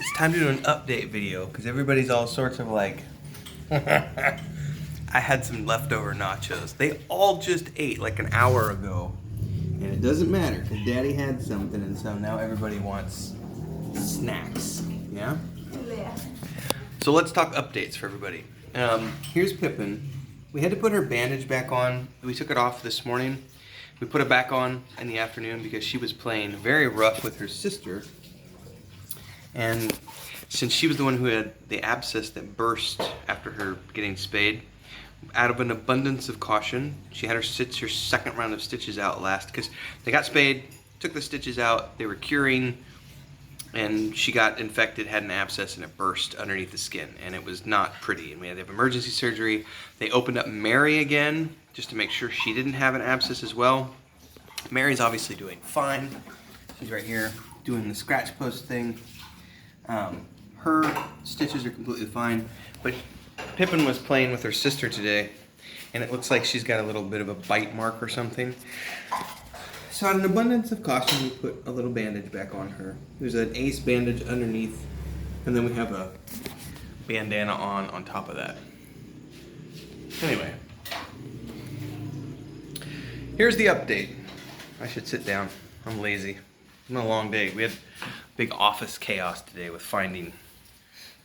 It's time to do an update video because everybody's all sorts of like, I had some leftover nachos. They all just ate like an hour ago. And it doesn't matter because Daddy had something, and so now everybody wants snacks. Yeah? So let's talk updates for everybody. Here's Pippin. We had to put her bandage back on. We took it off this morning. We put it back on in the afternoon because she was playing very rough with her sister. And since she was the one who had the abscess that burst after her getting spayed, out of an abundance of caution, she had her second round of stitches out last, because they got spayed, took the stitches out, they were curing, and she got infected, had an abscess, and it burst underneath the skin, and it was not pretty. And we had to have emergency surgery. They opened up Mary again, just to make sure she didn't have an abscess as well. Mary's obviously doing fine. She's right here doing the scratch post thing. Her stitches are completely fine, but Pippin was playing with her sister today, and it looks like she's got a little bit of a bite mark or something. So out of an abundance of caution, we put a little bandage back on her. There's an ace bandage underneath, and then we have a bandana on top of that. Anyway, here's the update. I should sit down. I'm lazy. It's been a long day. We had big office chaos today with finding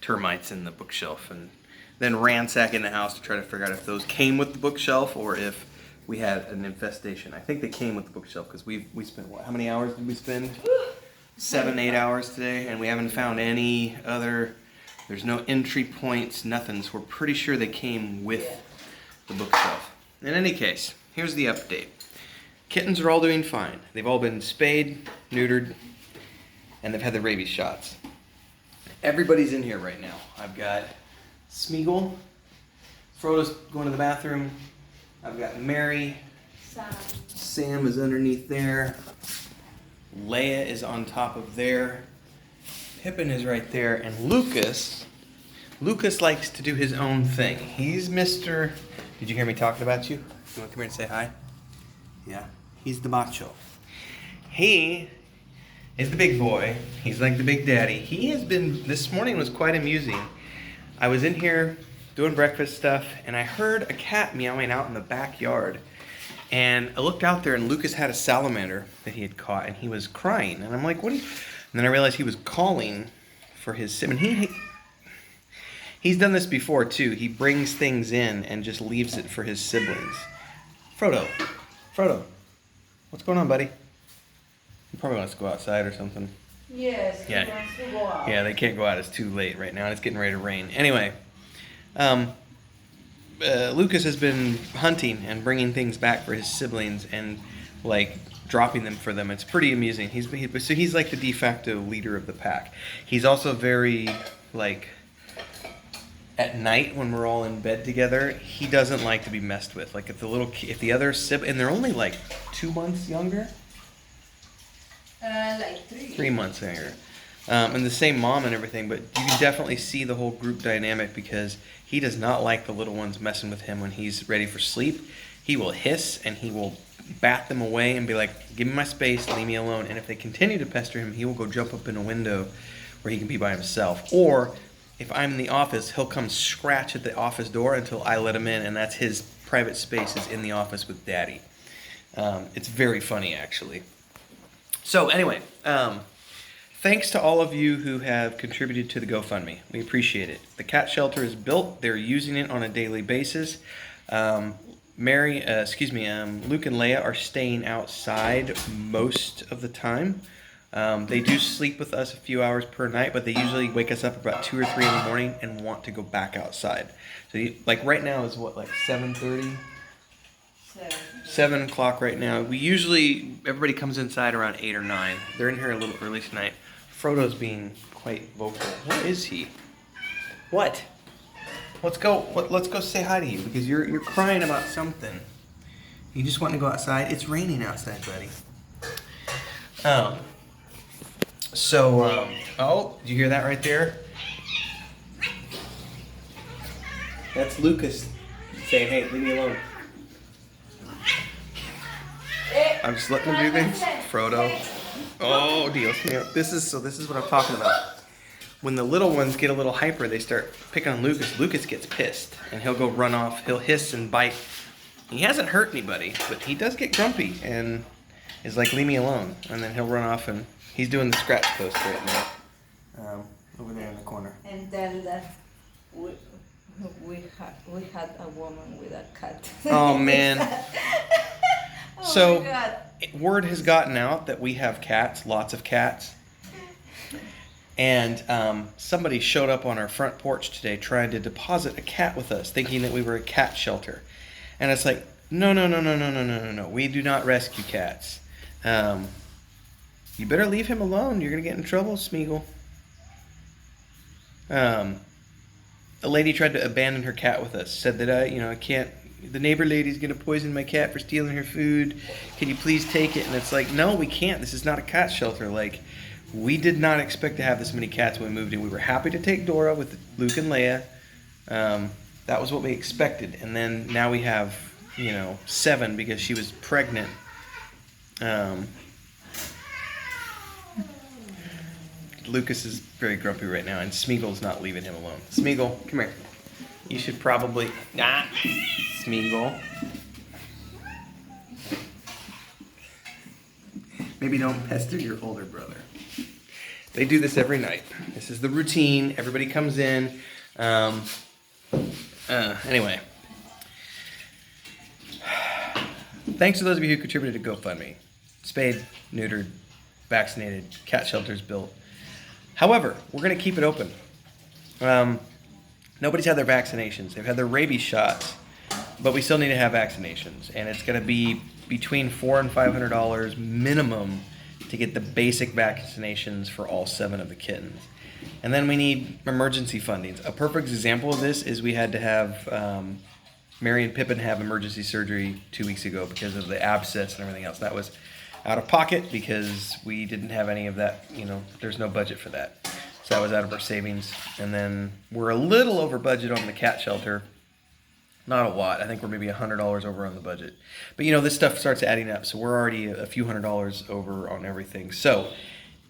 termites in the bookshelf and then ransacking the house to try to figure out if those came with the bookshelf or if we had an infestation. I think they came with the bookshelf because we spent, what, how many hours did we spend? 7, 8 hours today, and we haven't found any other, there's no entry points, nothing, so we're pretty sure they came with the bookshelf. In any case, here's the update. Kittens are all doing fine. They've all been spayed, neutered, and they've had the rabies shots. Everybody's in here right now. I've got Smeagol, Frodo's going to the bathroom. I've got Mary. Sam is underneath there. Leia is on top of there. Pippin is right there. And Lucas likes to do his own thing. He's Mr. Did you hear me talking about you? You want to come here and say hi? Yeah. He's the macho. He is the big boy. He's like the big daddy. He has been, this morning was quite amusing. I was in here doing breakfast stuff, and I heard a cat meowing out in the backyard. And I looked out there, and Lucas had a salamander that he had caught, and he was crying. And I'm like, what are you? And then I realized he was calling for his sibling. He's done this before, too. He brings things in and just leaves it for his siblings. Frodo, what's going on, buddy? He probably wants to go outside or something. Yes, yeah. He wants to go out. Yeah, they can't go out. It's too late right now. It's getting ready to rain. Anyway, Lucas has been hunting and bringing things back for his siblings and like dropping them for them. It's pretty amusing. So he's like the de facto leader of the pack. He's also very like at night when we're all in bed together, he doesn't like to be messed with. Like if the other sibling, and they're only like 2 months younger. Like 3 months younger. And the same mom and everything, but you can definitely see the whole group dynamic because he does not like the little ones messing with him when he's ready for sleep. He will hiss and he will bat them away and be like, give me my space, leave me alone. And if they continue to pester him, he will go jump up in a window where he can be by himself. Or if I'm in the office, he'll come scratch at the office door until I let him in, and that's his private space is in the office with Daddy. It's very funny, actually. So anyway, thanks to all of you who have contributed to the GoFundMe. We appreciate it. The cat shelter is built. They're using it on a daily basis. Luke and Leia are staying outside most of the time. They do sleep with us a few hours per night, but they usually wake us up about 2 or 3 in the morning and want to go back outside. So like right now is what, like 7:30? 7 o'clock right now. Everybody comes inside around 8 or 9. They're in here a little early tonight. Frodo's being quite vocal. What is he? What? Let's go say hi to you because you're crying about something. You just want to go outside? It's raining outside, buddy. Oh, did you hear that right there? That's Lucas saying, hey, leave me alone. I'm just letting him do things. Frodo. Oh, Dios mío. This is what I'm talking about. when the little ones get a little hyper, they start picking on Lucas. Lucas gets pissed, and he'll go run off. He'll hiss and bite. He hasn't hurt anybody, but he does get grumpy and is like, leave me alone. And then he'll run off, and he's doing the scratch post right now, over there in the corner. And then that we had a woman with a cat. Oh, man. Oh So, my God. word has gotten out that we have cats, lots of cats. And somebody showed up on our front porch today trying to deposit a cat with us, thinking that we were a cat shelter. And it's like, no. We do not rescue cats. You better leave him alone. You're going to get in trouble, Smeagol. A lady tried to abandon her cat with us. Said that I can't. The neighbor lady's going to poison my cat for stealing her food. Can you please take it? And it's like, no, we can't. This is not a cat shelter. Like, we did not expect to have this many cats when we moved in. We were happy to take Dora with Luke and Leia. That was what we expected. And then now we have, 7 because she was pregnant. Lucas is very grumpy right now, and Smeagol's not leaving him alone. Smeagol, come here. You should probably... Smeagol. Maybe don't pester your older brother. They do this every night. This is the routine. Everybody comes in. Anyway. Thanks to those of you who contributed to GoFundMe. Spayed, neutered, vaccinated, cat shelters built. However, we're going to keep it open. Nobody's had their vaccinations. They've had their rabies shots, but we still need to have vaccinations. And it's going to be between $400 and $500 minimum to get the basic vaccinations for all 7 of the kittens. And then we need emergency fundings. A perfect example of this is we had to have Mary and Pippin have emergency surgery 2 weeks ago because of the abscess and everything else. That was out of pocket because we didn't have any of that, there's no budget for that. So that was out of our savings. And then we're a little over budget on the cat shelter. Not a lot. I think we're maybe $100 over on the budget. But this stuff starts adding up. So we're already a few $100s over on everything. So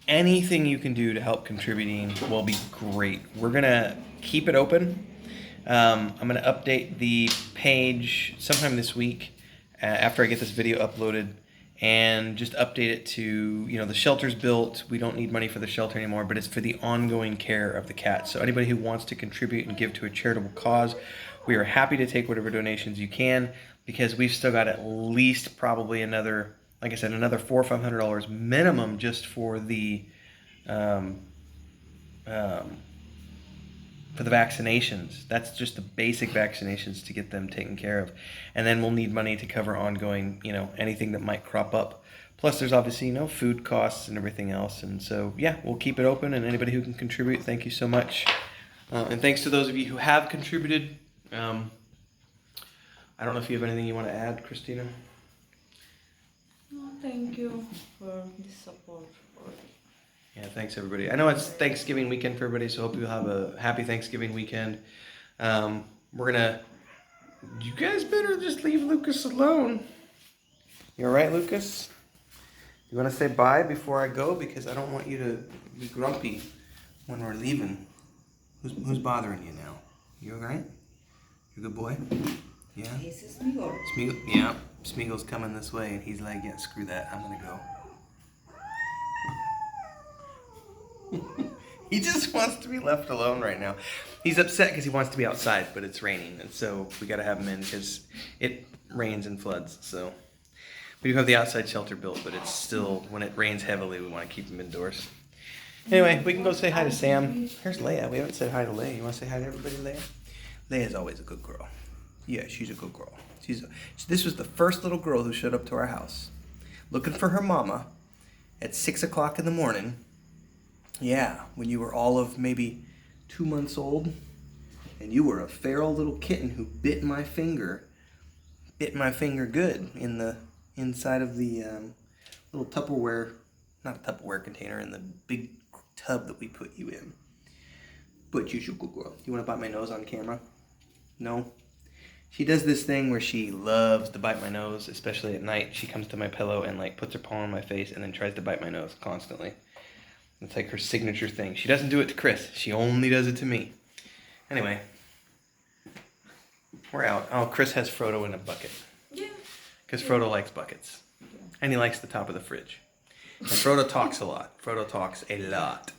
anything you can do to help contributing will be great. We're going to keep it open. I'm going to update the page sometime this week after I get this video uploaded. And just update it to, the shelter's built. We don't need money for the shelter anymore, but it's for the ongoing care of the cats. So anybody who wants to contribute and give to a charitable cause, we are happy to take whatever donations you can, because we've still got at least probably another, like I said, another $400 or $500 minimum just for the vaccinations. That's just the basic vaccinations to get them taken care of. And then we'll need money to cover ongoing, anything that might crop up. Plus there's obviously, food costs and everything else. And so, yeah, we'll keep it open, and anybody who can contribute, thank you so much. And thanks to those of you who have contributed. I don't know if you have anything you want to add, Christina? No, thank you for the support. Yeah, thanks everybody. I know it's Thanksgiving weekend for everybody, so I hope you have a happy Thanksgiving weekend. You guys better just leave Lucas alone. You all right, Lucas? You want to say bye before I go? Because I don't want you to be grumpy when we're leaving. Who's bothering you now? You all right? You a good boy? Yeah? This is Smeagol. Yeah. Smeagol's coming this way, and he's like, yeah, screw that. I'm going to go. He just wants to be left alone right now. He's upset because he wants to be outside, but it's raining, and so we got to have him in because it rains and floods. So we do have the outside shelter built, but it's still, when it rains heavily, we want to keep him indoors. Anyway, we can go say hi to Sam. Here's Leia. We haven't said hi to Leia. You want to say hi to everybody, Leia? Leia's always a good girl. Yeah, she's a good girl. This was the first little girl who showed up to our house, looking for her mama at 6 o'clock in the morning. Yeah, when you were all of maybe 2 months old, and you were a feral little kitten who bit my finger good in the inside of the little Tupperware, not a Tupperware container, in the big tub that we put you in. But you're a good girl. You want to bite my nose on camera? No? She does this thing where she loves to bite my nose, especially at night. She comes to my pillow and puts her paw on my face and then tries to bite my nose constantly. It's like her signature thing. She doesn't do it to Chris. She only does it to me. Anyway, we're out. Oh, Chris has Frodo in a bucket. Yeah. Because Frodo likes buckets. And he likes the top of the fridge. And Frodo talks a lot. Frodo talks a lot.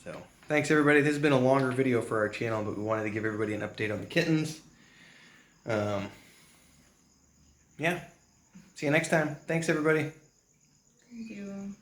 So, thanks everybody. This has been a longer video for our channel, but we wanted to give everybody an update on the kittens. Yeah. See you next time. Thanks everybody. Thank you.